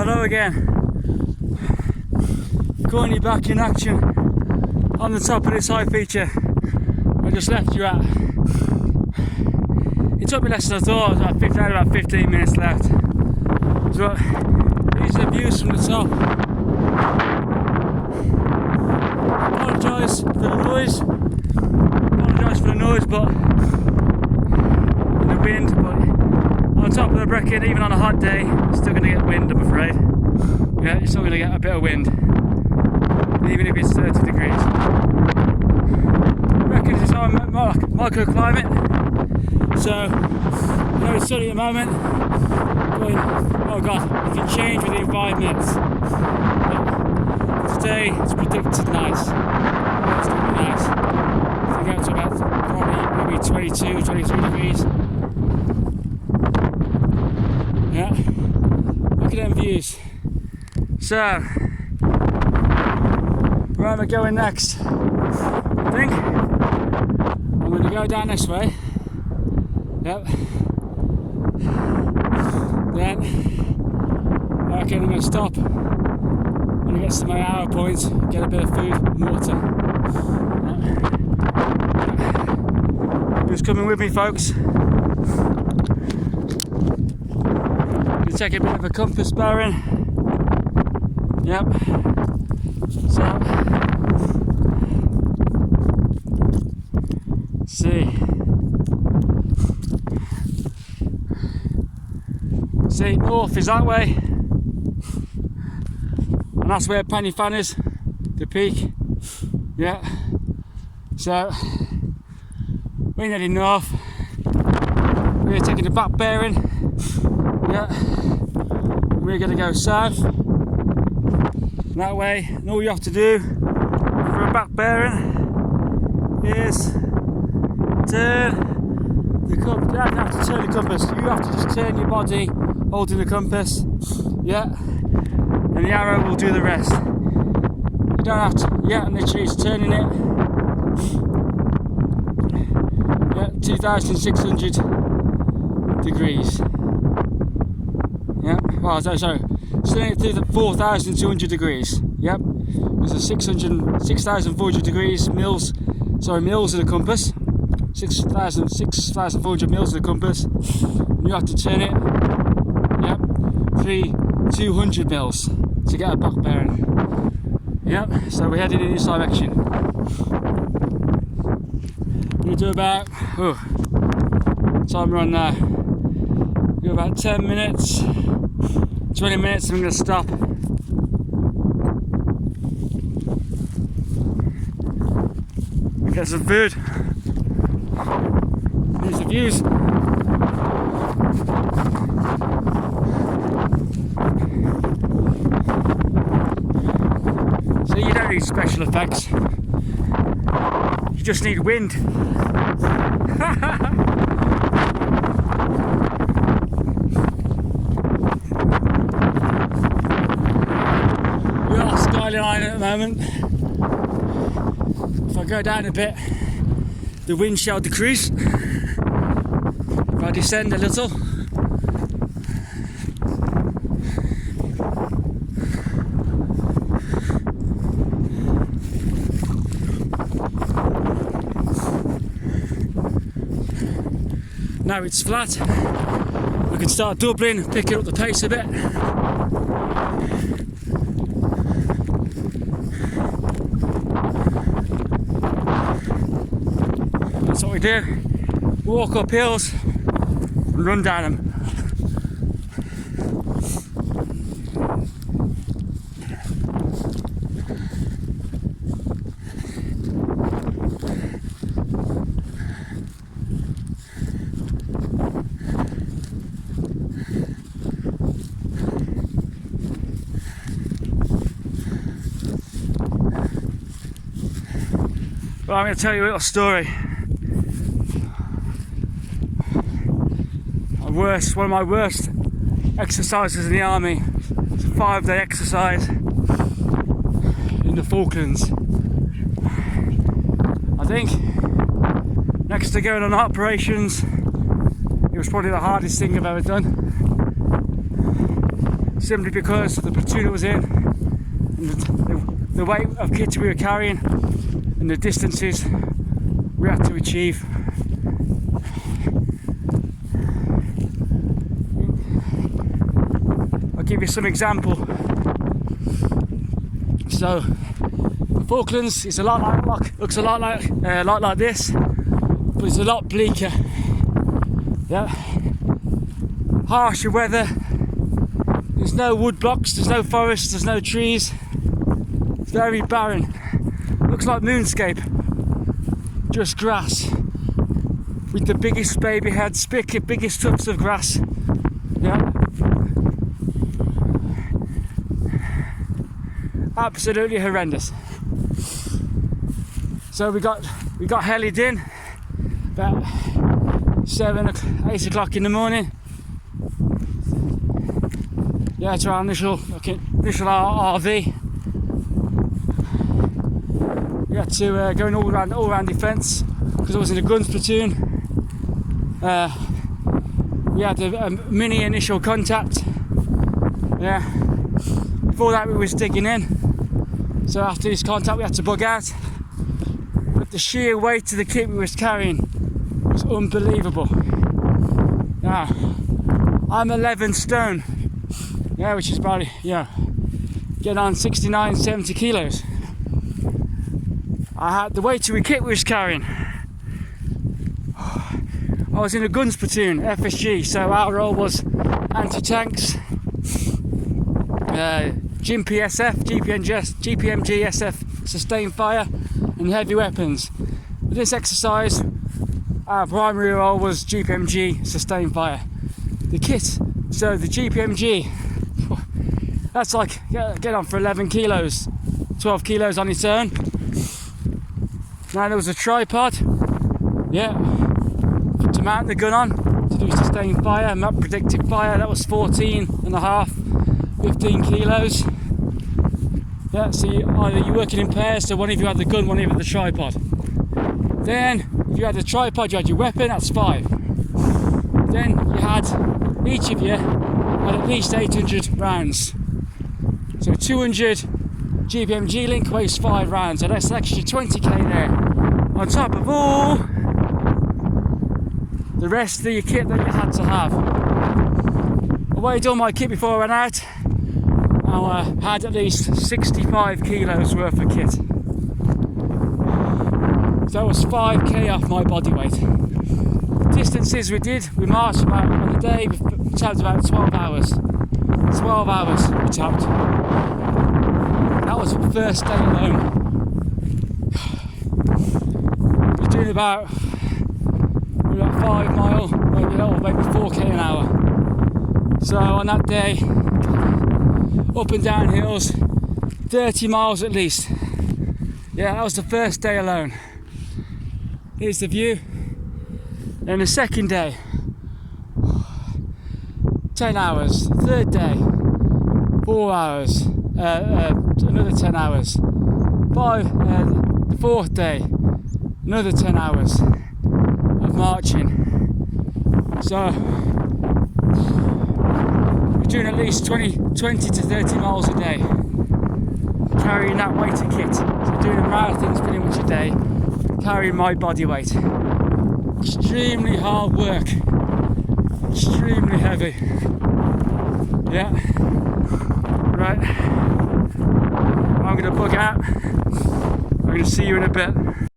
Hello again. Currently back in action on the top of this high feature I just left you at. It took me less than I thought. I had about 15 minutes left. So these are the views from the top. Apologise for the noise. But the wind. But on top of the Brecon, even on a hot day, you're still going to get wind, I'm afraid. Yeah, you're still going to get a bit of wind, even if it's 30 degrees. Brecon is our microclimate, so it's sunny at the moment. Going, oh god, it can change within 5 minutes. But today it's predicted nice. It's going to be nice. I think up to about probably maybe 22, 23 degrees. Yeah, look at them views. So, where am I going next? I think I'm going to go down this way. Yep. Then I reckon I'm going to stop when it gets to my arrow point, get a bit of food and water. Who's coming with me, folks? Take a bit of a compass bearing. Yep. So, see, north is that way, and that's where Pen y Fan is, the peak. Yeah. So we're heading north. We're taking the back bearing. Yeah, we're going to go south that way, and all you have to do for a back bearing is turn the compass. You don't have to turn the compass, you have to just turn your body holding the compass, yeah, and the arrow will do the rest. You don't have to, yeah, and literally it's turning it, yeah, 2,600 degrees. Yeah, well, sorry, turning it through the 4,200 degrees. Yep, there's a 6,400 degrees mils of the compass. 6,400 mils of the compass. And you have to turn it, yep, 200 mils to get a back bearing. Yep, so we're heading in this direction. We'll do about, time we're on now. Do about 10 minutes, 20 minutes, and I'm going to stop. And get some food. Here's the views. So you don't need special effects. You just need wind. Skyline at the moment. If I go down a bit, the wind shall decrease. If I descend a little, now it's flat, we can start doubling, picking up the pace a bit. That's what we do. Walk up hills and run down them. Well, I'm going to tell you a little story. One of my worst exercises in the army. It's a 5-day exercise in the Falklands. I think next to going on operations, it was probably the hardest thing I've ever done. simply because the platoon it was in, and the weight of kit we were carrying, and the distances we had to achieve. I'll give you some example. So the Falklands is a lot like looks a lot like this, but it's a lot bleaker. Yeah, harsher weather. There's no wood blocks, there's no forest, there's no trees. It's very barren. Looks like moonscape. Just grass with the biggest baby heads, biggest tufts of grass. Yeah. Absolutely horrendous. So we got helied in about 8 o'clock in the morning. Yeah, to our initial RV. We had to go in all round defence because I was in a guns platoon. We had a mini initial contact. Yeah. Before that we was digging in. So after this contact we had to bug out. But the sheer weight of the kit we was carrying was unbelievable. Now, I'm 11 stone. Yeah, which is probably, getting on 69, 70 kilos. I had the weight of the kit we was carrying. I was in a guns platoon, FSG, so our role was anti-tanks, GPMG, SF, sustained fire, and heavy weapons. For this exercise, our primary role was GPMG, sustained fire. The kit, so the GPMG, that's like, get on for 11 kilos, 12 kilos on its own. Now there was a tripod, to mount the gun on, to do sustained fire, not predicted fire, that was 14 and a half, 15 kilos. Yeah, so either you're working in pairs, so one of you had the gun, one of you had the tripod. Then, if you had the tripod, you had your weapon, that's 5. Then you had, each of you had at least 800 rounds. So 200 GPMG link weighs 5 rounds, so that's an extra 20k there. On top of all the rest of your kit that you had to have. I weighed all my kit before I went out. I had at least 65 kilos worth of kit. So that was 5k off my body weight. Distances we marched about on the day, we tapped about 12 hours. 12 hours we tapped. That was the first day alone. We were doing about 5 mile, maybe 4k an hour. So on that day, up and down hills, 30 miles at least. Yeah, that was the first day alone. Here's the view. Then the second day, 10 hours. Third day, 4 hours. Another 10 hours. The fourth day, another 10 hours of marching. So we're doing at least 20 to 30 miles a day, carrying that weight of kit. So doing a marathon pretty much a day, carrying my body weight. Extremely hard work, extremely heavy. Yeah, right, I'm gonna bug out. I'm gonna see you in a bit.